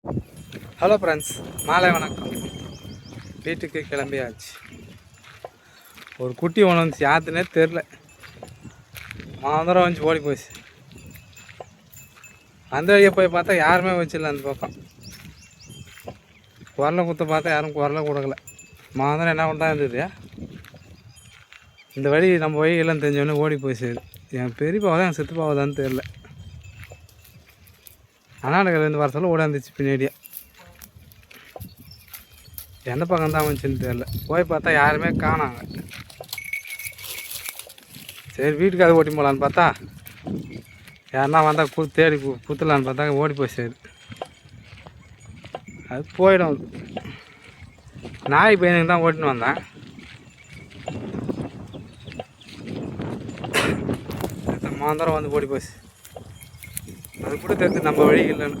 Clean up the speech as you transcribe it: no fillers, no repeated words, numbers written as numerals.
Hello friends, மாலை வணக்கம். வீட்டுக்கு கிளம்பியாச்சு. ஒரு குட்டி ஒன்று வந்துச்சு, யாத்துனே தெரில. மாதரம் வந்துச்சு ஓடி போச்சு. அந்த வழியை போய் பார்த்தா யாருமே வச்சிடல. அந்த பக்கம் குரலை குத்த பார்த்தா யாரும் குரலை கொடுக்கல. மாதரம் என்ன பண்ணா இருந்தது. இந்த வழி நம்ம வழி எல்லாம் தெரிஞ்சவொடனே ஓடி போச்சு. என் பெரியப்பாவதான் என் சித்தப்பாவதான்னு தெரில. அண்ணாநகர்லேருந்து வர சொல்ல ஓடாந்துச்சு பின்னாடியே. எந்த பக்கம் தான் வந்துச்சுன்னு தெரில. போய் பார்த்தா யாருமே காணாங்க. சரி வீட்டுக்கு அதை ஓட்டி போகலான்னு பார்த்தா யாருன்னா வந்தால் தேடி குத்துலான்னு பார்த்தா ஓடி போய் சரி அது போயிடும். நாய் பையனுக்கு தான் ஓட்டின்னு வந்தேன். மாந்தரம் வந்து ஓடி போச்சு. அது கூட தெரிஞ்சு நம்ம வழி இல்லைன்னு.